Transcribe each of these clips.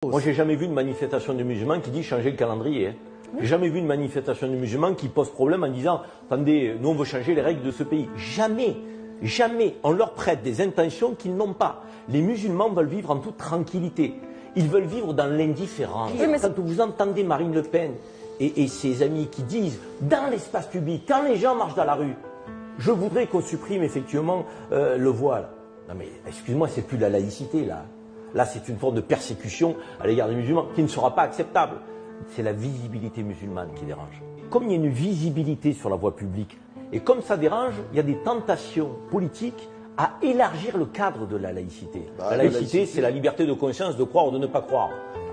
Moi, j'ai jamais vu une manifestation de musulmans qui dit changer le calendrier. J'ai jamais vu une manifestation de musulmans qui pose problème en disant attendez, nous on veut changer les règles de ce pays. Jamais, jamais on leur prête des intentions qu'ils n'ont pas. Les musulmans veulent vivre en toute tranquillité. Ils veulent vivre dans l'indifférence. Quand vous entendez Marine Le Pen et ses amis qui disent dans l'espace public, quand les gens marchent dans la rue, je voudrais qu'on supprime effectivement le voile. Non mais excuse-moi, c'est plus de la laïcité là. Là c'est une forme de persécution à l'égard des musulmans qui ne sera pas acceptable. C'est la visibilité musulmane qui dérange. Comme il y a une visibilité sur la voie publique, et comme ça dérange, il y a des tentations politiques à élargir le cadre de la laïcité. La laïcité, c'est la liberté de conscience de croire ou de ne pas croire.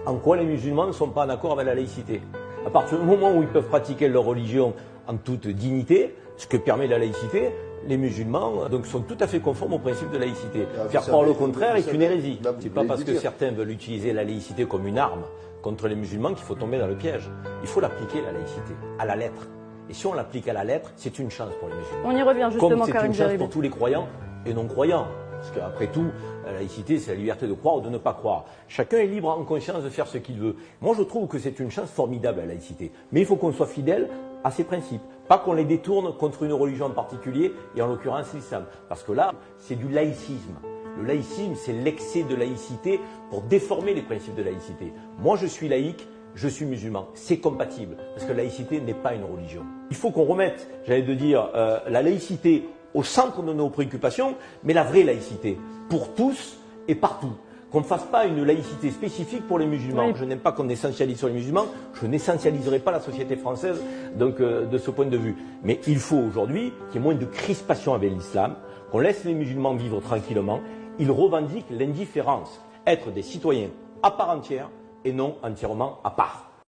En quoi les musulmans ne sont pas en accord avec la laïcité? À partir du moment où ils peuvent pratiquer leur religion en toute dignité, ce que permet la laïcité, les musulmans donc, sont tout à fait conformes au principe de laïcité. Faire croire le contraire est une hérésie. C'est pas parce que certains veulent utiliser la laïcité comme une arme contre les musulmans qu'il faut tomber dans le piège. Il faut l'appliquer, la laïcité, à la lettre. Et si on l'applique à la lettre, c'est une chance pour les musulmans. On y revient justement, comme c'est une chance pour tous les croyants et non-croyants. Parce qu'après tout, la laïcité, c'est la liberté de croire ou de ne pas croire. Chacun est libre en conscience de faire ce qu'il veut. Moi, je trouve que c'est une chance formidable, la laïcité. Mais il faut qu'on soit fidèle à ses principes. Pas qu'on les détourne contre une religion en particulier, et en l'occurrence l'islam. Parce que là, c'est du laïcisme. Le laïcisme, c'est l'excès de laïcité pour déformer les principes de laïcité. Moi, je suis laïque, je suis musulman. C'est compatible, parce que la laïcité n'est pas une religion. Il faut qu'on remette, j'allais de dire, la laïcité au centre de nos préoccupations, mais la vraie laïcité, pour tous et partout. Qu'on ne fasse pas une laïcité spécifique pour les musulmans. Oui. Je n'aime pas qu'on essentialise sur les musulmans, je n'essentialiserai pas la société française donc, de ce point de vue. Mais il faut aujourd'hui qu'il y ait moins de crispation avec l'islam, qu'on laisse les musulmans vivre tranquillement. Ils revendiquent l'indifférence, être des citoyens à part entière et non entièrement à part.